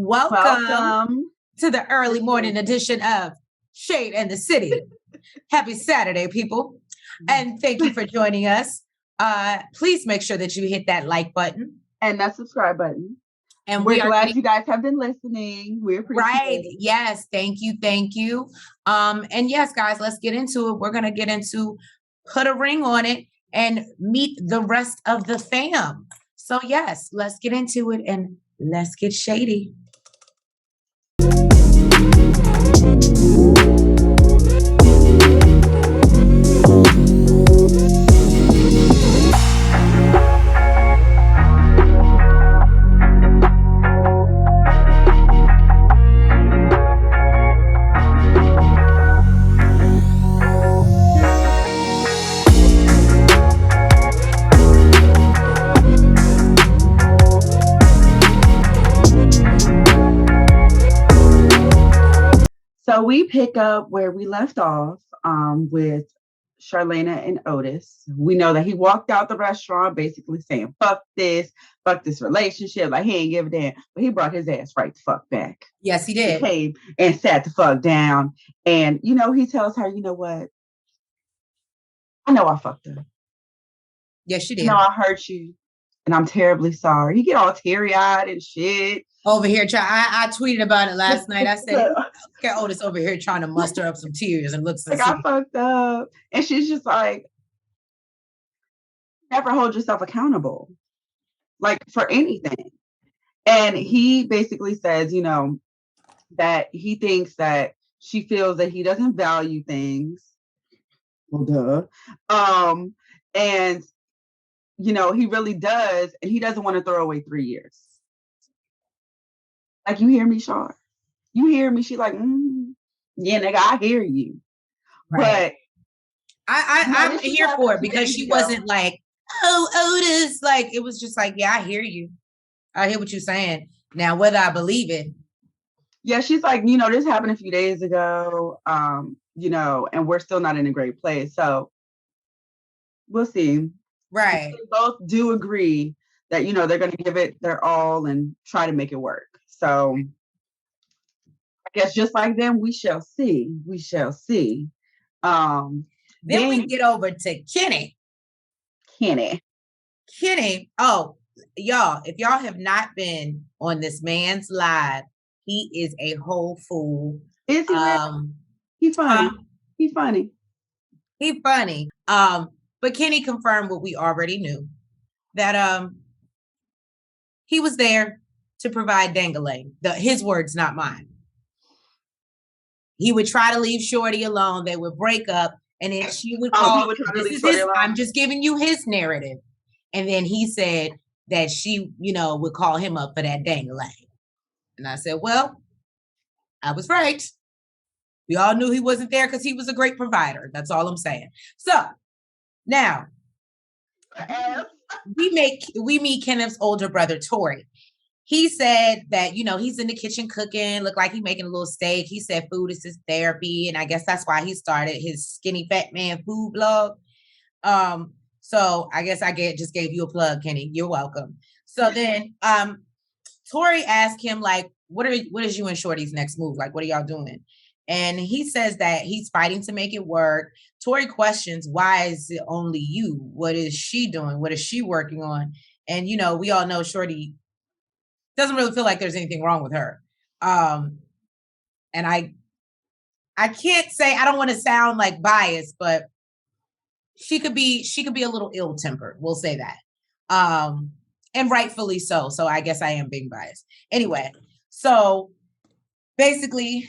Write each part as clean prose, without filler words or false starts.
Welcome to the early morning edition of Shadeinthecity. Happy Saturday, people. And thank you for joining us. Please make sure that you hit that like button. And that subscribe button. And we're glad you guys have been listening. We appreciate it. Yes. Thank you. Thank you. And yes, guys, let's get into it. We're going to get into Put a Ring on It and meet the rest of the fam. So yes, let's get into it and let's get shady. So we pick up where we left off with Charlena and Otis. We know that he walked out the restaurant basically saying, fuck this relationship. Like, he ain't give a damn. But he brought his ass right the fuck back. Yes, he did. He came and sat the fuck down. And, he tells her, you know what? I know I fucked up. Yes, she did. I hurt you. And I'm terribly sorry. He get all teary-eyed and shit. Over here, I tweeted about it last night. I said, look at Otis over here trying to muster up some tears and looks like, I fucked up. And she's just like, never hold yourself accountable, like, for anything. And he basically says, that he thinks that she feels that he doesn't value things. Well, duh. And, he really does. And he doesn't want to throw away 3 years. Like, you hear me, Char? You hear me? She's like, yeah, nigga, I hear you. Right. But I'm here for it because she wasn't like, oh, Otis. Like, it was just like, yeah, I hear you. I hear what you're saying. Now, whether I believe it. Yeah, she's like, this happened a few days ago, and we're still not in a great place. So we'll see. Right. They both do agree that, they're going to give it their all and try to make it work. So I guess just like them, we shall see. We shall see. Then we get over to Kenny. Oh, y'all, if y'all have not been on this man's live, he is a whole fool. Is he? He's funny. He's funny. He's funny. But Kenny confirmed what we already knew, that he was there to provide dangling. His words, not mine. He would try to leave Shorty alone. They would break up, and then she would call. I'm just giving you his narrative. And then he said that she, would call him up for that dangling. And I said, well, I was right. We all knew he wasn't there because he was a great provider. That's all I'm saying. So now we meet Kenneth's older brother, Tori. He said that, he's in the kitchen cooking, looked like he's making a little steak. He said food is his therapy. And I guess that's why he started his Skinny Fat Man food blog. So I guess I just gave you a plug, Kenny. You're welcome. So then Tori asked him, like, what is you and Shorty's next move? Like, what are y'all doing? And he says that he's fighting to make it work. Tori questions, why is it only you? What is she doing? What is she working on? And, we all know Shorty doesn't really feel like there's anything wrong with her. And I can't say, I don't want to sound like biased, but she could be a little ill-tempered. We'll say that. And rightfully so. So I guess I am being biased. Anyway, so basically,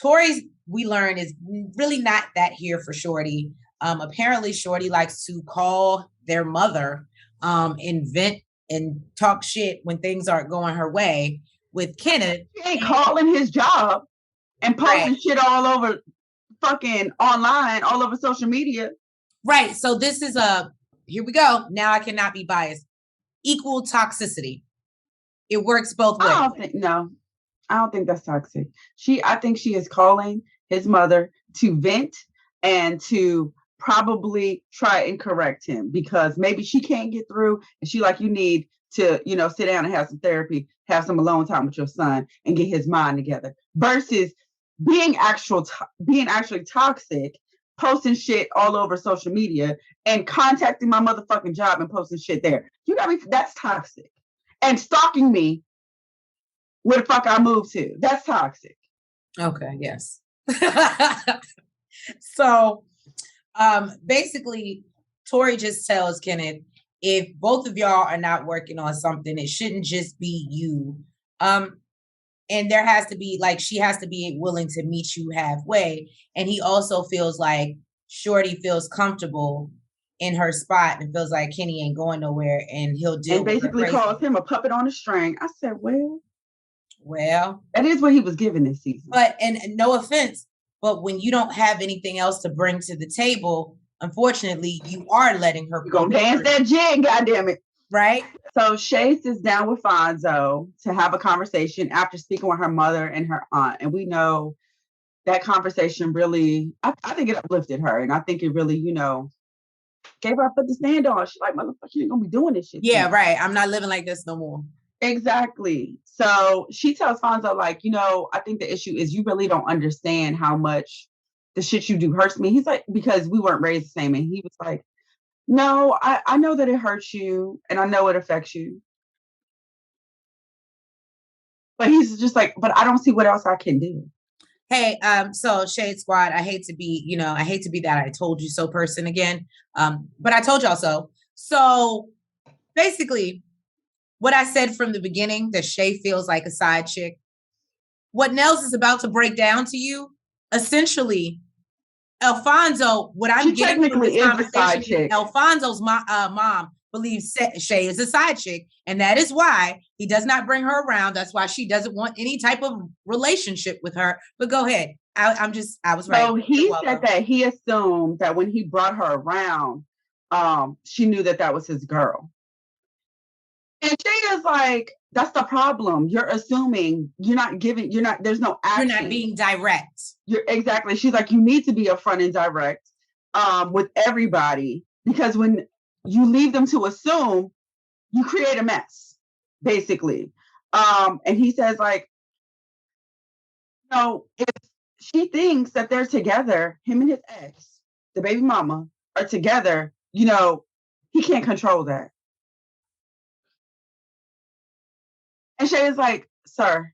Tori, we learn, is really not that here for Shorty. Apparently, Shorty likes to call their mother, and vent and talk shit when things aren't going her way with Kenneth. He ain't calling his job and posting shit all over fucking online, all over social media. Right. So this is here we go. Now I cannot be biased. Equal toxicity. It works both ways. I don't think that's toxic. I think she is calling his mother to vent and to probably try and correct him, because maybe she can't get through and she like, you need to, sit down and have some therapy, have some alone time with your son and get his mind together versus being actually toxic, posting shit all over social media and contacting my motherfucking job and posting shit there. You got me? That's toxic. And stalking me where the fuck I moved to. That's toxic. Okay, yes. So basically, Tori just tells Kenneth, if both of y'all are not working on something, it shouldn't just be you. And there has to be, like, she has to be willing to meet you halfway. And he also feels like Shorty feels comfortable in her spot and feels like Kenny ain't going nowhere, and he'll deal and basically calls him a puppet on a string. I said, well, that is what he was given this season. But, and no offense, but when you don't have anything else to bring to the table, unfortunately, you are letting her go dance that jig, goddammit. Right? So Shea sits down with Fonzo to have a conversation after speaking with her mother and her aunt. And we know that conversation really, I think it uplifted her. And I think it really, gave her a foot to stand on. She's like, motherfucker, you ain't gonna be doing this shit. Yeah, right. I'm not living like this no more. Exactly. So she tells Fonzo, like, I think the issue is you really don't understand how much the shit you do hurts me. He's like, because we weren't raised the same. And he was like, no, I know that it hurts you and I know it affects you. But he's just like, but I don't see what else I can do. Hey, so Shade Squad, I hate to be that I told you so person again. But I told y'all so. So basically, what I said from the beginning, that Shea feels like a side chick. What Nels is about to break down to you, essentially, Alfonso, what I'm getting from this conversation, Alfonso's mom believes Shea is a side chick, and that is why he does not bring her around. That's why she doesn't want any type of relationship with her. But go ahead. I was right. So he said that he assumed that when he brought her around, she knew that was his girl. And Shea is like, that's the problem. You're assuming, there's no action. You're not being direct. Exactly. She's like, you need to be upfront and direct with everybody, because when you leave them to assume, you create a mess, basically. And he says, like, if she thinks that they're together, him and his ex, the baby mama, are together, he can't control that. And Shea is like, sir,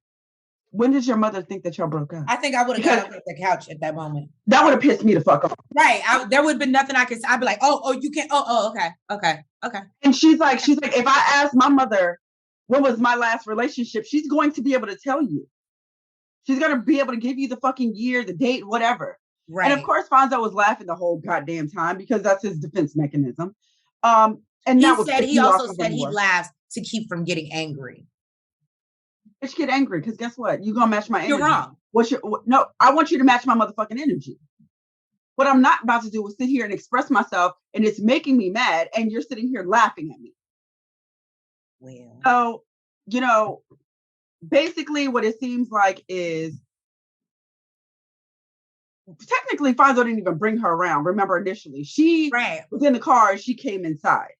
when did your mother think that y'all broke up? I think I would have got up off the couch at that moment. That would have pissed me the fuck off. Right. There would have been nothing I could say. I'd be like, oh, you can't. Oh, okay. And she's like, if I ask my mother what was my last relationship, she's going to be able to tell you. She's going to be able to give you the fucking year, the date, whatever. Right. And of course, Fonzo was laughing the whole goddamn time because that's his defense mechanism. And he also said he laughs to keep from getting angry. Bitch, get angry, because guess what? You're gonna match my energy. You're wrong. No, I want you to match my motherfucking energy. What I'm not about to do is sit here and express myself, and it's making me mad, and you're sitting here laughing at me. Well, so, basically what it seems like is technically Fonzo didn't even bring her around. Remember, initially she was in the car, she came inside.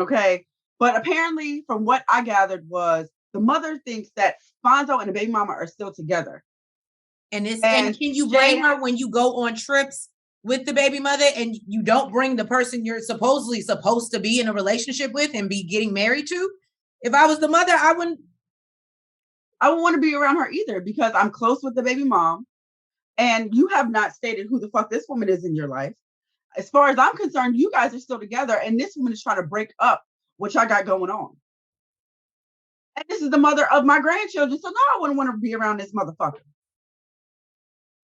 Okay. But apparently, from what I gathered, was the mother thinks that Fonzo and the baby mama are still together. And can you blame her when you go on trips with the baby mother and you don't bring the person you're supposedly supposed to be in a relationship with and be getting married to? If I was the mother, I wouldn't want to be around her either, because I'm close with the baby mom and you have not stated who the fuck this woman is in your life. As far as I'm concerned, you guys are still together and this woman is trying to break up what y'all got going on. And this is the mother of my grandchildren. So no, I wouldn't want to be around this motherfucker.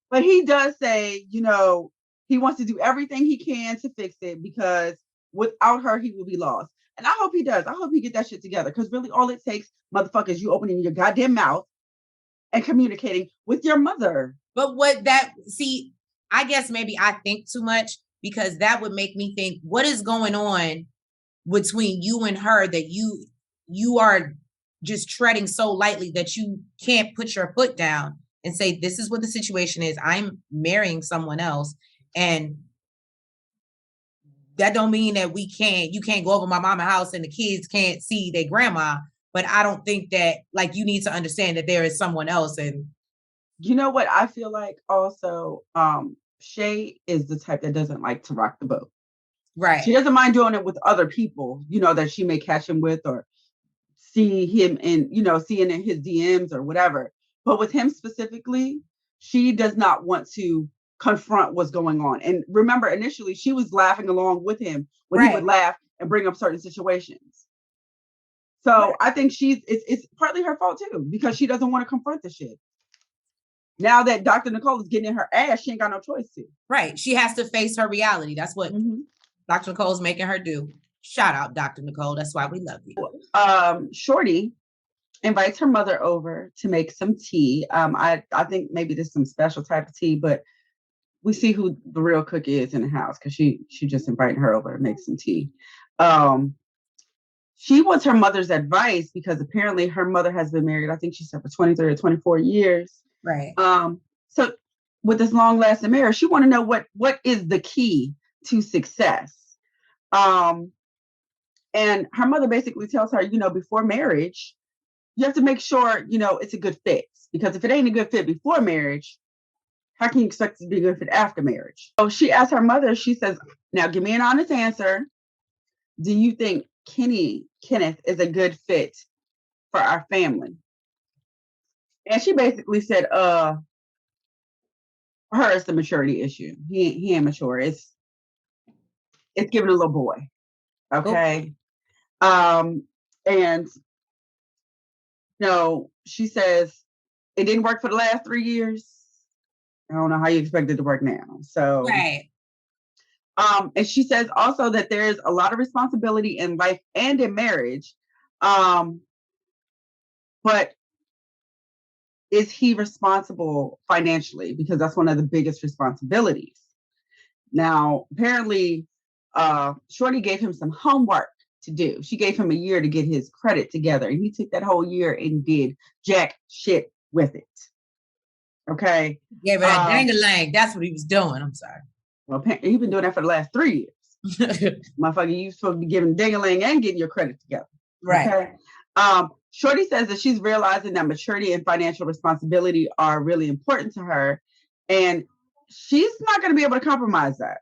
But he does say, he wants to do everything he can to fix it, because without her, he will be lost. And I hope he does. I hope he get that shit together. Because really all it takes, motherfucker, is you opening your goddamn mouth and communicating with your mother. But I guess maybe I think too much, because that would make me think, what is going on between you and her that you are just treading so lightly that you can't put your foot down and say, this is what the situation is. I'm marrying someone else. And that don't mean that you can't go over my mama's house and the kids can't see their grandma. But I don't think that, like, you need to understand that there is someone else. And you know what I feel like also, Shea is the type that doesn't like to rock the boat. right. She doesn't mind doing it with other people, that she may catch him with or see him in, seeing in his DMs or whatever. But with him specifically, she does not want to confront what's going on. And remember, initially, she was laughing along with him when he would laugh and bring up certain situations. So I think it's partly her fault too, because she doesn't want to confront the shit. Now that Dr. Nicole is getting in her ass, she ain't got no choice to. Right. She has to face her reality. That's what Dr. Nicole's making her do. Shout out, Dr. Nicole. That's why we love you. Shorty invites her mother over to make some tea. I think maybe there's some special type of tea, but we see who the real cook is in the house because she just invited her over to make some tea. She wants her mother's advice because apparently her mother has been married, I think she said, for 23 or 24 years. Right. So with this long-lasting marriage, she want to know what is the key to success. And her mother basically tells her, before marriage, you have to make sure, it's a good fit. Because if it ain't a good fit before marriage, how can you expect it to be a good fit after marriage? So she asked her mother, she says, now give me an honest answer. Do you think Kenneth is a good fit for our family? And she basically said, her is the maturity issue. He ain't mature. It's giving a little boy. Okay. And she says it didn't work for the last 3 years. I don't know how you expect it to work now. So right. And she says also that there's a lot of responsibility in life and in marriage. But is he responsible financially? Because that's one of the biggest responsibilities. Now, apparently, Shorty gave him some homework to do. She gave him a year to get his credit together. And he took that whole year and did jack shit with it. Okay. Gave her that dang-a-lang. That's what he was doing. I'm sorry. Well, he's been doing that for the last 3 years. Motherfucker, you supposed to be giving ding-a-ling and getting your credit together. Right. Okay. Shorty says that she's realizing that maturity and financial responsibility are really important to her. And she's not going to be able to compromise that.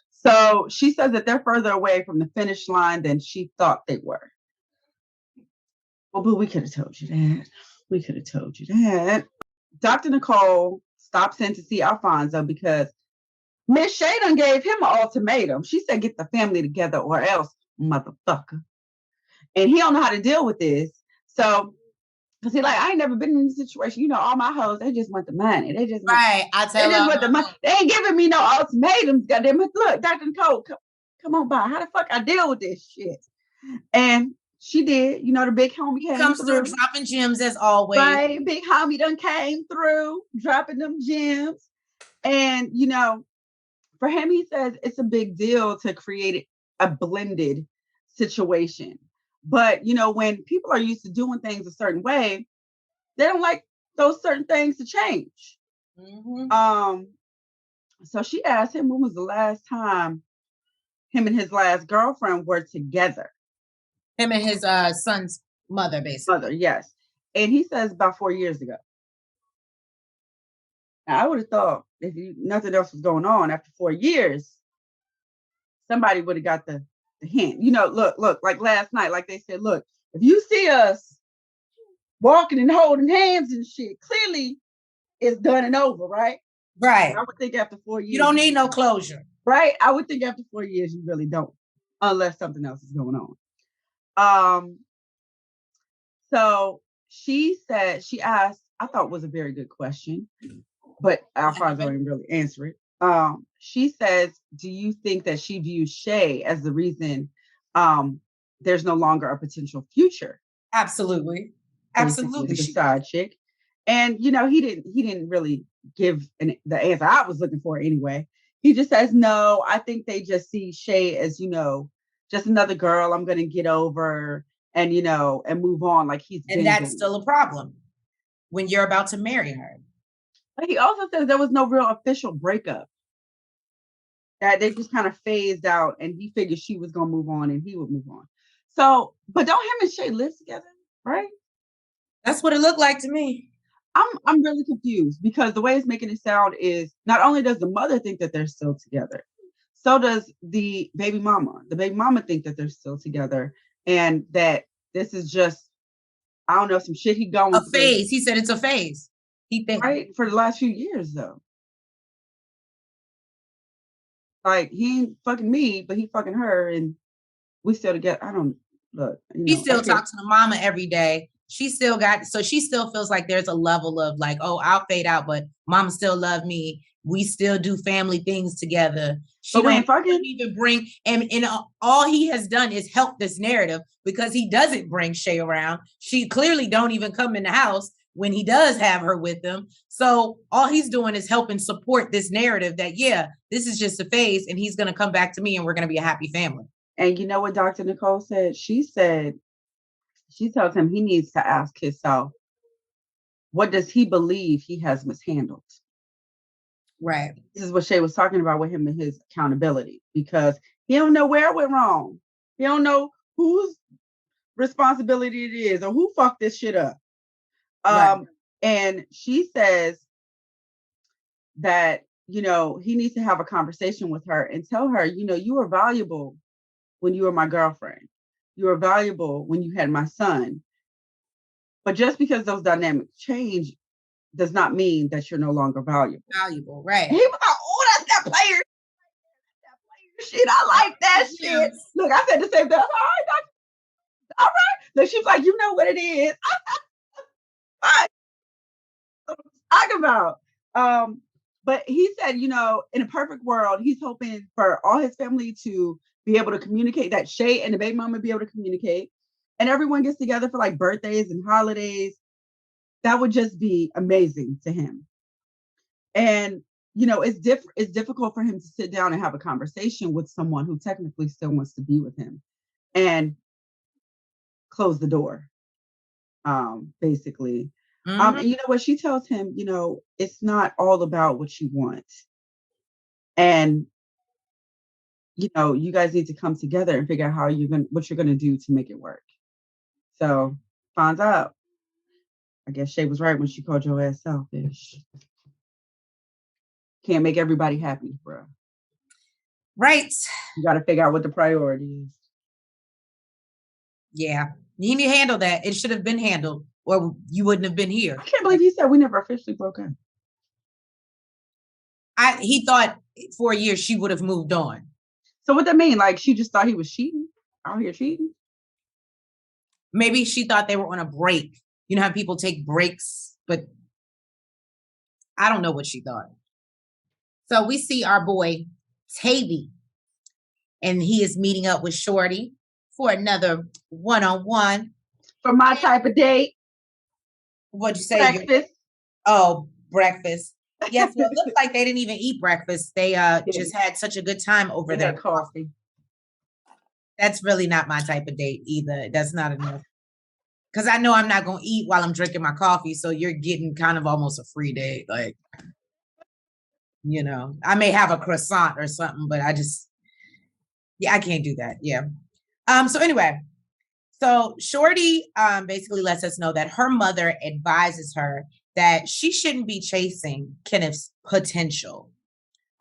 So she says that they're further away from the finish line than she thought they were. Well, but we could have told you that. We could have told you that. Dr. Nicole stops in to see Alfonso because Miss Shea done gave him an ultimatum. She said, get the family together or else, motherfucker. And he don't know how to deal with this. So, because he like, I ain't never been in this situation. All my hoes, they just want the money. They just want the money. They ain't giving me no ultimatums. Goddamn it. Look, Dr. Nicole, come on by. How the fuck I deal with this shit? And she did. The big homie comes through dropping gems as always. Right. Big homie done came through dropping them gems. And, for him, he says it's a big deal to create a blended situation. But, when people are used to doing things a certain way, they don't like those certain things to change. Mm-hmm. So she asked him, when was the last time him and his last girlfriend were together? Him and his son's mother, basically. Mother, yes. And he says about 4 years ago. Now, I would have thought if nothing else was going on after 4 years, somebody would have got the hint. Look, like last night, like they said, look, if you see us walking and holding hands and shit, clearly it's done and over, right? Right. I would think after 4 years. You don't need no closure. Right? I would think after 4 years, you really don't, unless something else is going on. So she asked, I thought was a very good question, but Alfonso didn't really answer it. She says, do you think that she views Shea as the reason there's no longer a potential future? Absolutely. Absolutely. The side chick. And, he didn't really give the answer I was looking for anyway. He just says, no, I think they just see Shea as, just another girl I'm going to get over and, and move on like he's been. And that's still a problem when you're about to marry her. But he also says there was no real official breakup. that they just kind of phased out, and he figured she was gonna move on and he would move on. So, but don't him and Shea live together, right? That's what it looked like to me. I'm really confused because the way it's making it sound is not only does the mother think that they're still together, so does the baby mama. The baby mama think that they're still together and that this is just, I don't know, some shit he going a through. Phase. He said it's a phase. He thinks right for the last few years though. Like he ain't fucking me, but he fucking her, and we still together. I don't look. He still talks to the mama every day. She still got, so she still feels like there's a level of like, oh, I'll fade out, but mama still love me. We still do family things together. She don't even bring, and all he has done is help this narrative because he doesn't bring Shea around. She clearly don't even come in the house when he does have her with him. So all he's doing is helping support this narrative that, yeah, this is just a phase and he's going to come back to me and we're going to be a happy family. And you know what Dr. Nicole said? She tells him he needs to ask himself, what does he believe he has mishandled? Right. This is what Shea was talking about with him and his accountability, because he don't know where it went wrong. He don't know whose responsibility it is or who fucked this shit up. Right. And she says that, you know, he needs to have a conversation with her and tell her, you know, you were valuable when you were my girlfriend. You were valuable when you had my son. But just because those dynamics change does not mean that you're no longer valuable. Valuable, right. And he was like, oh, that's that player. That player shit. I like that shit. Look, I said the same thing. All right, doctor. All right. Look, she's like, you know what it is. Talk about. But he said, you know, in a perfect world, he's hoping for all his family to be able to communicate, that Shea and the baby mama be able to communicate, and everyone gets together for like birthdays and holidays. That would just be amazing to him. And, you know, it's difficult for him to sit down and have a conversation with someone who technically still wants to be with him and close the door, basically. And you know what? She tells him, you know, it's not all about what you want. And, you know, you guys need to come together and figure out what you're going to do to make it work. So finds out. I guess Shea was right when she called your ass selfish. Can't make everybody happy, bro. Right. You got to figure out what the priority is. Yeah. You need to handle that. It should have been handled, or you wouldn't have been here. I can't believe he said we never officially broke up. He thought for a year she would have moved on. So what that mean? Like she just thought he was cheating? Out here cheating? Maybe she thought they were on a break. You know how people take breaks, but I don't know what she thought. So we see our boy Tavi, and he is meeting up with Shorty for another one-on-one. For my type of date. What'd you say? Breakfast. Breakfast. Yes, well, it looks like they didn't even eat breakfast. They just had such a good time over there. Coffee. That's really not my type of date either. That's not enough. Because I know I'm not going to eat while I'm drinking my coffee. So you're getting kind of almost a free date. Like, you know, I may have a croissant or something, but I can't do that. Yeah. So anyway, so Shorty basically lets us know that her mother advises her that she shouldn't be chasing Kenneth's potential.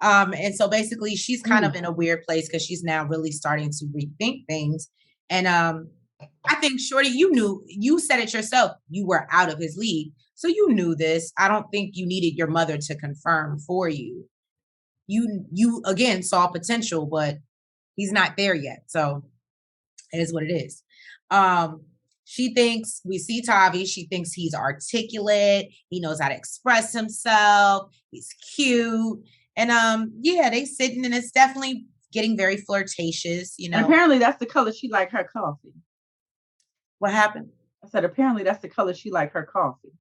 And so basically she's kind of in a weird place because she's now really starting to rethink things. And I think, Shorty, you said it yourself. You were out of his league. So you knew this. I don't think you needed your mother to confirm for you. You again saw potential, but he's not there yet. So it is what it is. She thinks, we see Tavi, she thinks he's articulate. He knows how to express himself. He's cute. And yeah, they sitting and it's definitely getting very flirtatious, you know. And apparently that's the color she liked her coffee. What happened? I said apparently that's the color she liked her coffee.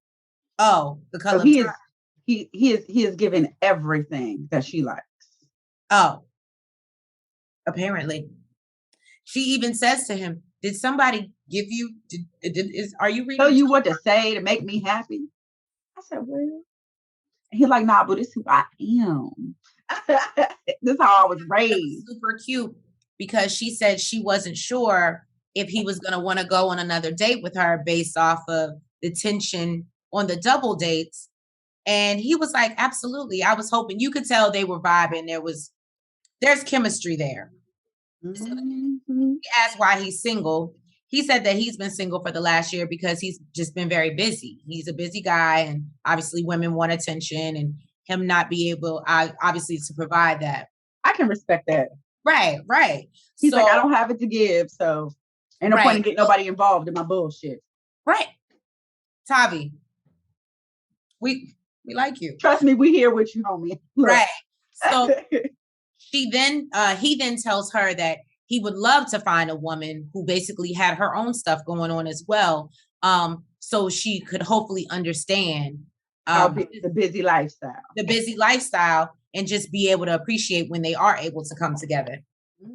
Oh, the color. So he is giving everything that she likes. Oh. Apparently. She even says to him, did somebody give you, are you reading? Tell you what to say to make me happy? I said, well. And he's like, nah, but it's who I am. This is how I was It was raised. super cute because she said she wasn't sure if he was going to want to go on another date with her based off of the tension on the double dates. And he was like, absolutely. I was hoping, you could tell they were vibing. There's chemistry there. So he asked why he's single. He said that he's been single for the last year because he's just been very busy. He's a busy guy, and obviously women want attention, and him not be able, obviously, to provide that. I can respect that. Right. He's like, I don't have it to give, so ain't no point in getting nobody involved in my bullshit. Right. Tavi, we like you. Trust me, we here with you, homie. Look. Right. So he then tells her that he would love to find a woman who basically had her own stuff going on as well, so she could hopefully understand the busy lifestyle, and just be able to appreciate when they are able to come together.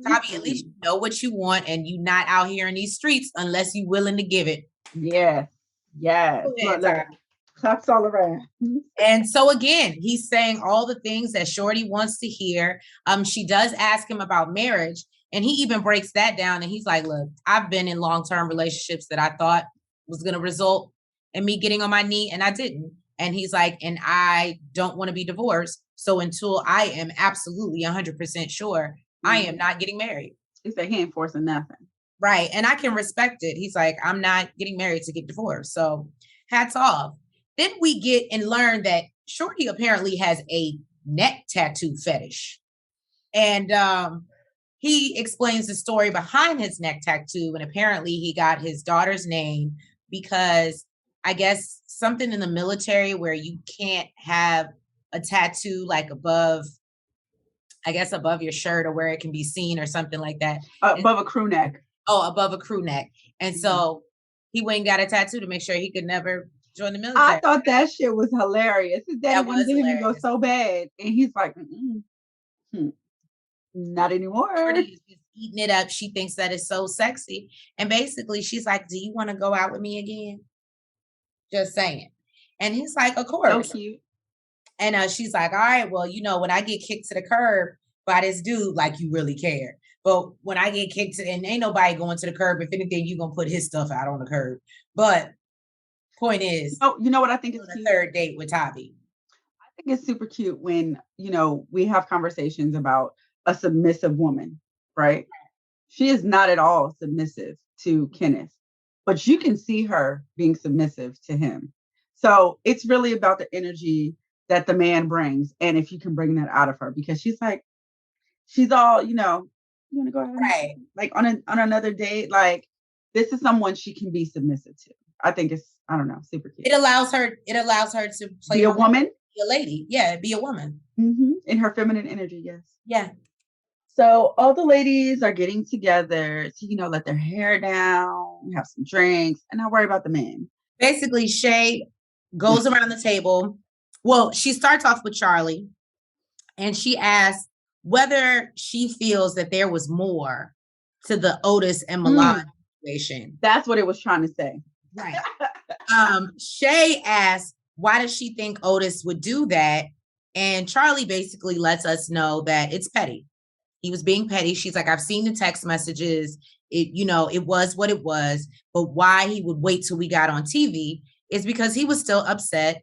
Tavi, at least you know what you want, and you're not out here in these streets unless you're willing to give it. Yes. Look, claps all around. And so again, he's saying all the things that Shorty wants to hear. She does ask him about marriage, and he even breaks that down. And he's like, look, I've been in long-term relationships that I thought was going to result in me getting on my knee, and I didn't. And he's like, and I don't want to be divorced. So until I am absolutely 100% sure, I am not getting married. He said he ain't forcing nothing. Right. And I can respect it. He's like, I'm not getting married to get divorced. So hats off. Then we get and learn that Shorty apparently has a neck tattoo fetish. And he explains the story behind his neck tattoo. And apparently he got his daughter's name because I guess something in the military where you can't have a tattoo like above your shirt or where it can be seen or something like that. Above a crew neck. Oh, above a crew neck. And so he went and got a tattoo to make sure he could never join the military. I thought that shit was hilarious. His dad wanted him to go so bad. And he's like, not anymore. He's eating it up. She thinks that is so sexy. And basically she's like, do you want to go out with me again? Just saying. And he's like, of course. So cute. And she's like, all right, well, when I get kicked to the curb by this dude, like you really care. But when I get kicked and ain't nobody going to the curb, if anything, you're going to put his stuff out on the curb. But point is, you know what I think is a third date with Tavi. I think it's super cute when, we have conversations about a submissive woman, right? She is not at all submissive to Kenneth, but you can see her being submissive to him. So it's really about the energy that the man brings. And if you can bring that out of her, because she's all, you want to go out, right? Like on another date, like this is someone she can be submissive to. I think it's, I don't know, super cute. It allows her to play be a woman, be a lady. Yeah, be a woman. In her feminine energy. Yes. Yeah. So all the ladies are getting together to, let their hair down, have some drinks, and not worry about the men. Basically, Shea goes around the table. Well, she starts off with Charlie, and she asks whether she feels that there was more to the Otis and Milan situation. That's what it was trying to say. Right. Shea asks, why does she think Otis would do that? And Charlie basically lets us know that it's petty. He was being petty. She's like, I've seen the text messages. It was what it was. But why he would wait till we got on TV is because he was still upset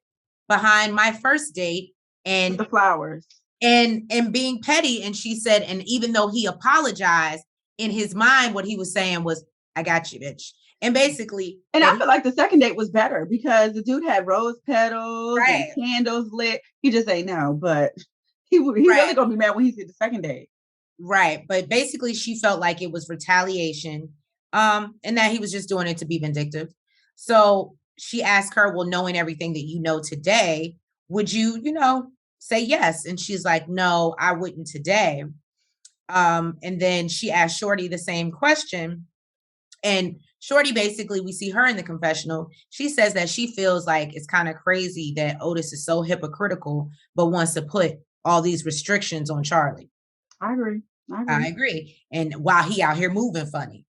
behind my first date and the flowers and being petty. And she said, and even though he apologized, in his mind, what he was saying was, I got you, bitch. And basically, and I feel like the second date was better because the dude had rose petals and candles lit. He just ain't know, but he really gonna be mad when he sees the second date. Right. But basically she felt like it was retaliation, and that he was just doing it to be vindictive. So she asked her, well, knowing everything that you know today, would you, say yes? And she's like, no, I wouldn't today. And then she asked Shorty the same question. And Shorty, basically, we see her in the confessional. She says that she feels like it's kind of crazy that Otis is so hypocritical, but wants to put all these restrictions on Charlie. I agree. And while he out here moving funny.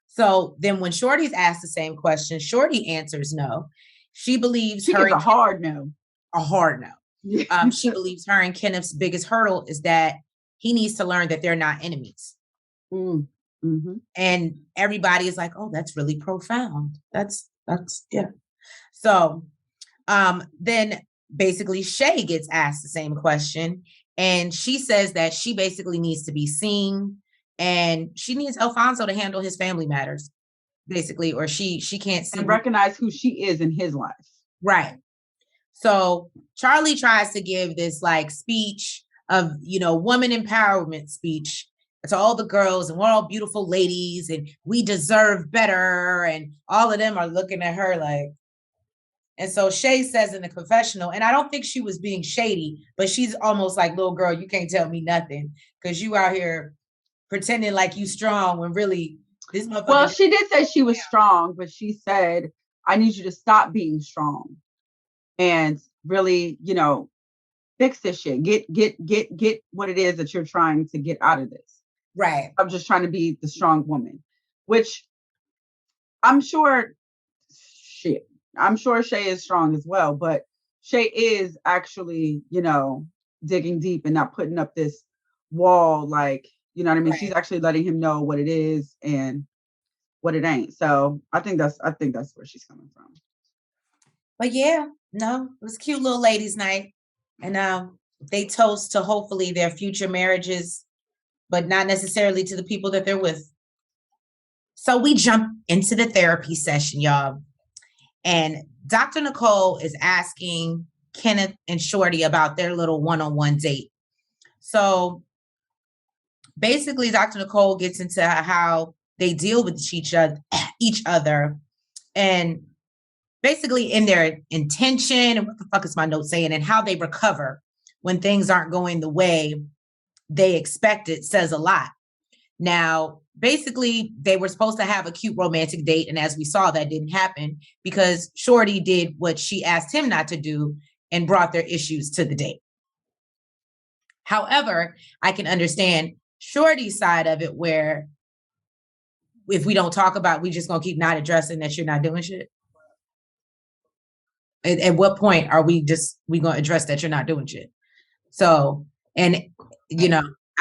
So then when Shorty's asked the same question, Shorty answers no. She believes she her is a hard no. A hard no. She believes her and Kenneth's biggest hurdle is that he needs to learn that they're not enemies. Mm-hmm. And everybody is like, oh, that's really profound. That's yeah. So then basically Shea gets asked the same question, and she says that she basically needs to be seen, and she needs Alfonso to handle his family matters, basically, or she can't see and recognize who she is in his life. Right. So Charlie tries to give this like speech of, woman empowerment speech to all the girls, and we're all beautiful ladies and we deserve better. And all of them are looking at her like, and so Shea says in the confessional, and I don't think she was being shady, but she's almost like, little girl, you can't tell me nothing because you out here pretending like you strong when really this motherfucker. Well, she did say she was strong, but she said, I need you to stop being strong and really, fix this shit. Get what it is that you're trying to get out of this. Right. I'm just trying to be the strong woman, which I'm sure Shea is strong as well, but Shea is actually, digging deep and not putting up this wall, like, you know what I mean? Right. She's actually letting him know what it is and what it ain't. So I think that's where she's coming from. But yeah, no, it was cute little ladies' night. And they toast to hopefully their future marriages, but not necessarily to the people that they're with. So we jump into the therapy session, y'all. And Dr. Nicole is asking Kenneth and Shorty about their little one-on-one date. So basically, Dr. Nicole gets into how they deal with each other, and basically in their intention, and what the fuck is my note saying, and how they recover when things aren't going the way they expected says a lot. Now, basically, they were supposed to have a cute romantic date, and as we saw, that didn't happen because Shorty did what she asked him not to do and brought their issues to the date. However, I can understand Shorty's side of it, where if we don't talk about, we just gonna keep not addressing that you're not doing shit. At what point are we gonna address that you're not doing shit? So, and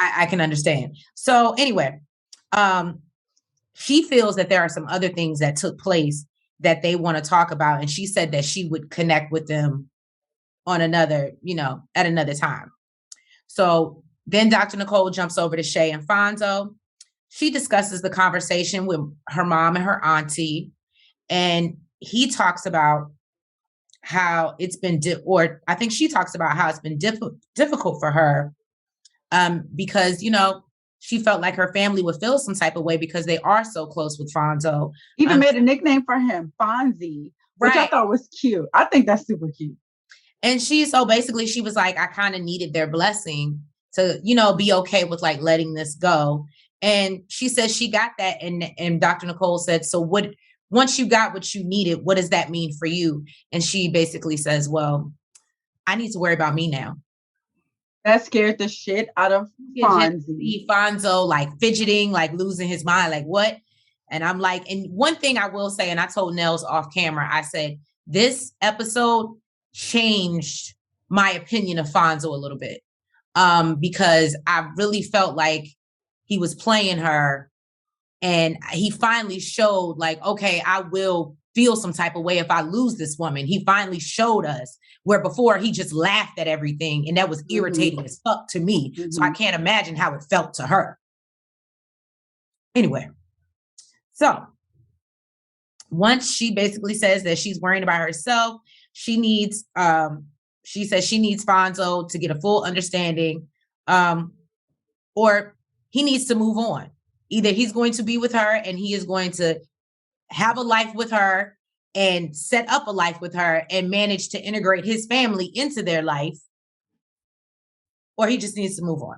I can understand. So anyway, she feels that there are some other things that took place that they want to talk about, and she said that she would connect with them on another, at another time. So then Dr. Nicole jumps over to Shea and Fonzo. She discusses the conversation with her mom and her auntie, and he talks about how it's been, I think she talks about how it's been difficult for her because, she felt like her family would feel some type of way because they are so close with Fonzo. Even made a nickname for him, Fonzie, which I thought was cute. I think that's super cute. And she was like, I kind of needed their blessing to, be okay with like letting this go. And she says she got that. And Dr. Nicole said, so once you got what you needed, what does that mean for you? And she basically says, well, I need to worry about me now. That scared the shit out of Fonzie. Fonzo like fidgeting, like losing his mind, like what? And I'm like, and one thing I will say, and I told Nels off camera, I said, this episode changed my opinion of Fonzo a little bit because I really felt like he was playing her. And he finally showed like, okay, I will feel some type of way if I lose this woman. He finally showed us, where before he just laughed at everything. And that was irritating as fuck to me. So I can't imagine how it felt to her. Anyway, so once she basically says that she's worrying about herself, she says she needs Fonzo to get a full understanding, or he needs to move on. Either he's going to be with her and he is going to have a life with her and set up a life with her and manage to integrate his family into their life, or he just needs to move on.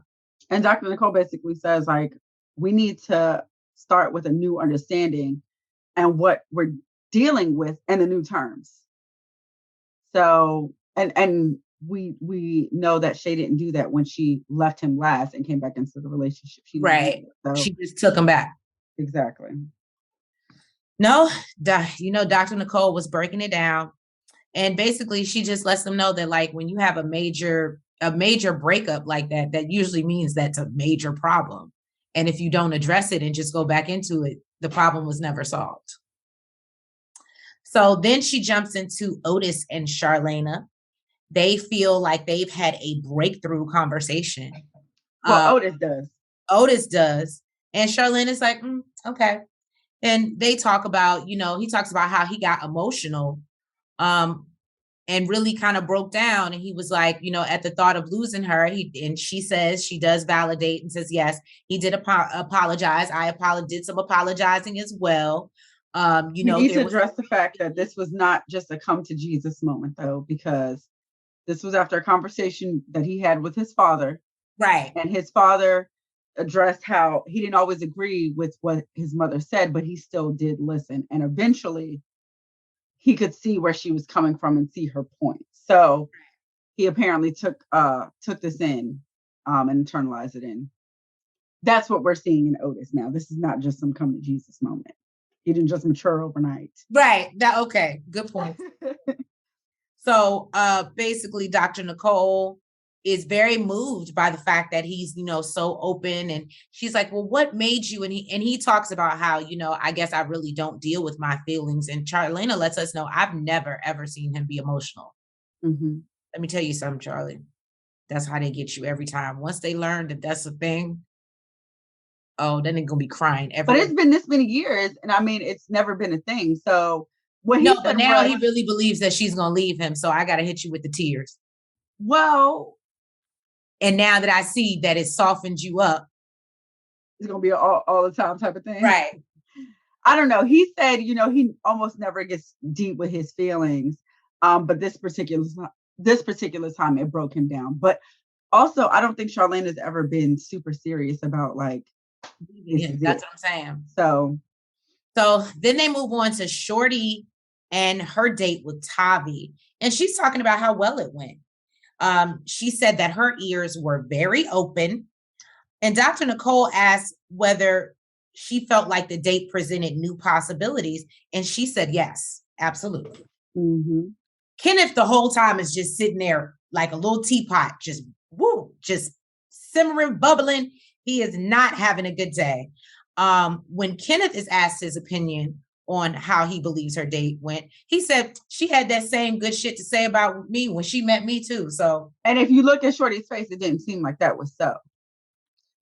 And Dr. Nicole basically says, like, we need to start with a new understanding and what we're dealing with and the new terms. So, and we know that Shea didn't do that when she left him last and came back into the relationship. She just took him back. Exactly. No, Dr. Nicole was breaking it down. And basically she just lets them know that like when you have a major breakup like that, that usually means that's a major problem. And if you don't address it and just go back into it, the problem was never solved. So then she jumps into Otis and Charlena. They feel like they've had a breakthrough conversation. Well, Otis does. Otis does. And Charlena's like, okay. And they talk about, he talks about how he got emotional and really kind of broke down. And he was like, at the thought of losing her, and she says she does validate and says, yes, he did apologize. I did some apologizing as well. You need to address the fact that this was not just a come to Jesus moment, though, because this was after a conversation that he had with his father. Right. And his father addressed how he didn't always agree with what his mother said, but he still did listen. And eventually he could see where she was coming from and see her point. So he apparently took this in and internalized it in. That's what we're seeing in Otis now. This is not just some come to Jesus moment. He didn't just mature overnight. Right. Okay. Good point. So basically Dr. Nicole is very moved by the fact that he's, so open. And she's like, well, what made you? And he talks about how, I guess I really don't deal with my feelings. And Charlena lets us know, I've never, ever seen him be emotional. Mm-hmm. Let me tell you something, Charlie. That's how they get you every time. Once they learn that that's a thing, then they're going to be crying every But it's been this many years. And I mean, it's never been a thing. So but now he really believes that she's going to leave him. So I got to hit you with the tears. Well, and now that I see that it softened you up, it's going to be all the time type of thing. Right. I don't know. He said, he almost never gets deep with his feelings. But this particular time it broke him down. But also, I don't think Charlene has ever been super serious about like, that's what I'm saying. So then they move on to Shorty and her date with Tavi. And she's talking about how well it went. She said that her ears were very open. And Dr. Nicole asked whether she felt like the date presented new possibilities. And she said, yes, absolutely. Mm-hmm. Kenneth the whole time is just sitting there like a little teapot, just simmering, bubbling. He is not having a good day. When Kenneth is asked his opinion on how he believes her date went, he said she had that same good shit to say about me when she met me too. So, and if you look at Shorty's face, it didn't seem like that was so.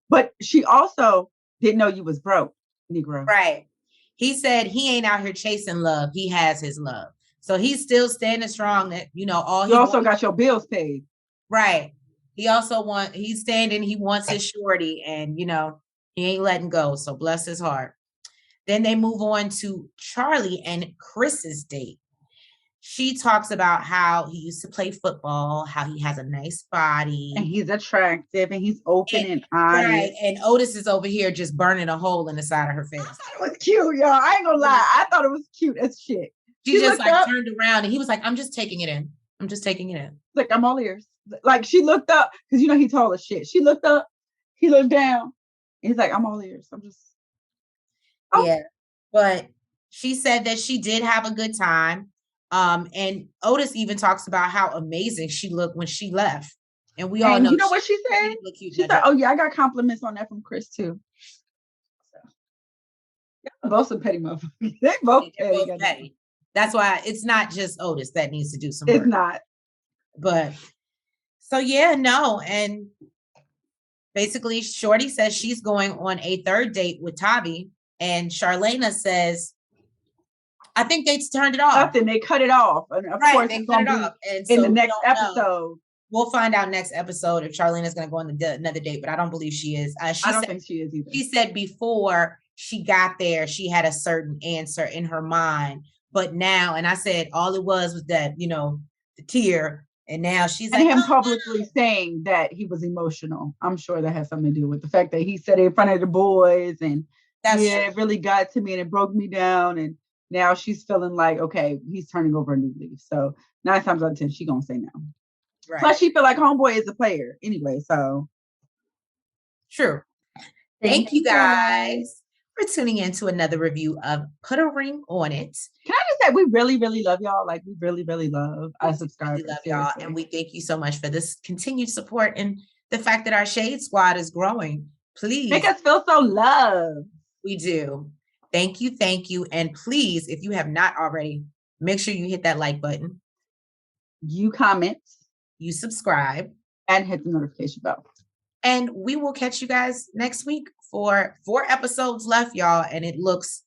But she also didn't know you was broke, Negro. Right. He said he ain't out here chasing love. He has his love. So he's still standing strong that, all he also got your bills paid. Right. He's standing, he wants his Shorty and, he ain't letting go. So bless his heart. Then they move on to Charlie and Chris's date. She talks about how he used to play football, how he has a nice body. And he's attractive and he's open and honest. Right. And Otis is over here just burning a hole in the side of her face. I thought it was cute, y'all. I ain't gonna lie. I thought it was cute as shit. She just like turned around and he was like, I'm just taking it in. Like, I'm all ears. Like, she looked up because, he tall as shit. She looked up, he looked down. He's like, I'm all ears. I'm just. Oh. Yeah. But she said that she did have a good time. And Otis even talks about how amazing she looked when she left. And we all know. You know what she said? She said, oh, yeah, I got compliments on that from Chris, too. So. Yeah, both some petty motherfuckers. They both petty. That's why it's not just Otis that needs to do some work. It's not. But so, yeah, no. And basically, Shorty says she's going on a third date with Tavi. And Charlena says, I think they turned it off. Nothing. They cut it off. And of course, they cut it off. And in the next episode. We'll find out next episode if Charlena's going to go on another date, but I don't believe she is. I don't think she is either. She said before she got there, she had a certain answer in her mind. But now, and I said, all it was that, the tear. And now she's and him publicly saying that he was emotional. I'm sure that has something to do with the fact that he said it in front of the boys and it really got to me and it broke me down. And now she's feeling like, okay, he's turning over a new leaf. So 9 times out of 10, she's going to say no. Right. Plus she feel like homeboy is a player anyway. So true. Thank you guys for tuning in to another review of Putaringonit. Can I just say we really, really love y'all. Like we really, really love our subscribers. We love y'all, and we thank you so much for this continued support and the fact that our Shade Squad is growing. Please make us feel so loved. We do. Thank you, and please, if you have not already, make sure you hit that like button. You comment. You subscribe. And hit the notification bell. And we will catch you guys next week for 4 episodes left, y'all. And it looks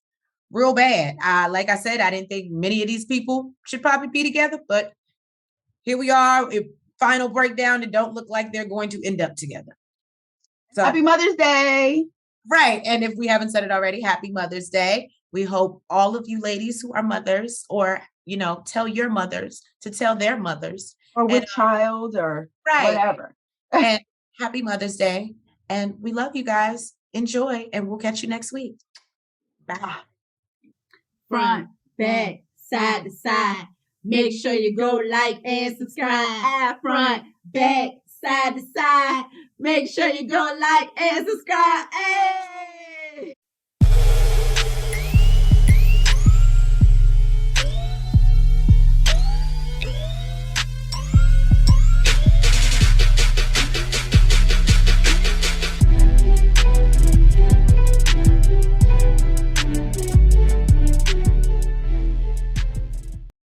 real bad. Like I said, I didn't think many of these people should probably be together, but here we are. Final breakdown. It don't look like they're going to end up together. So, happy Mother's Day. Right. And if we haven't said it already, happy Mother's Day. We hope all of you ladies who are mothers, or, tell your mothers to tell their mothers. Or with child or whatever. And happy Mother's Day. And we love you guys. Enjoy. And we'll catch you next week. Bye. Front, back, side to side. Make sure you go like and subscribe. Front, back, side to side. Make sure you go like and subscribe. Hey!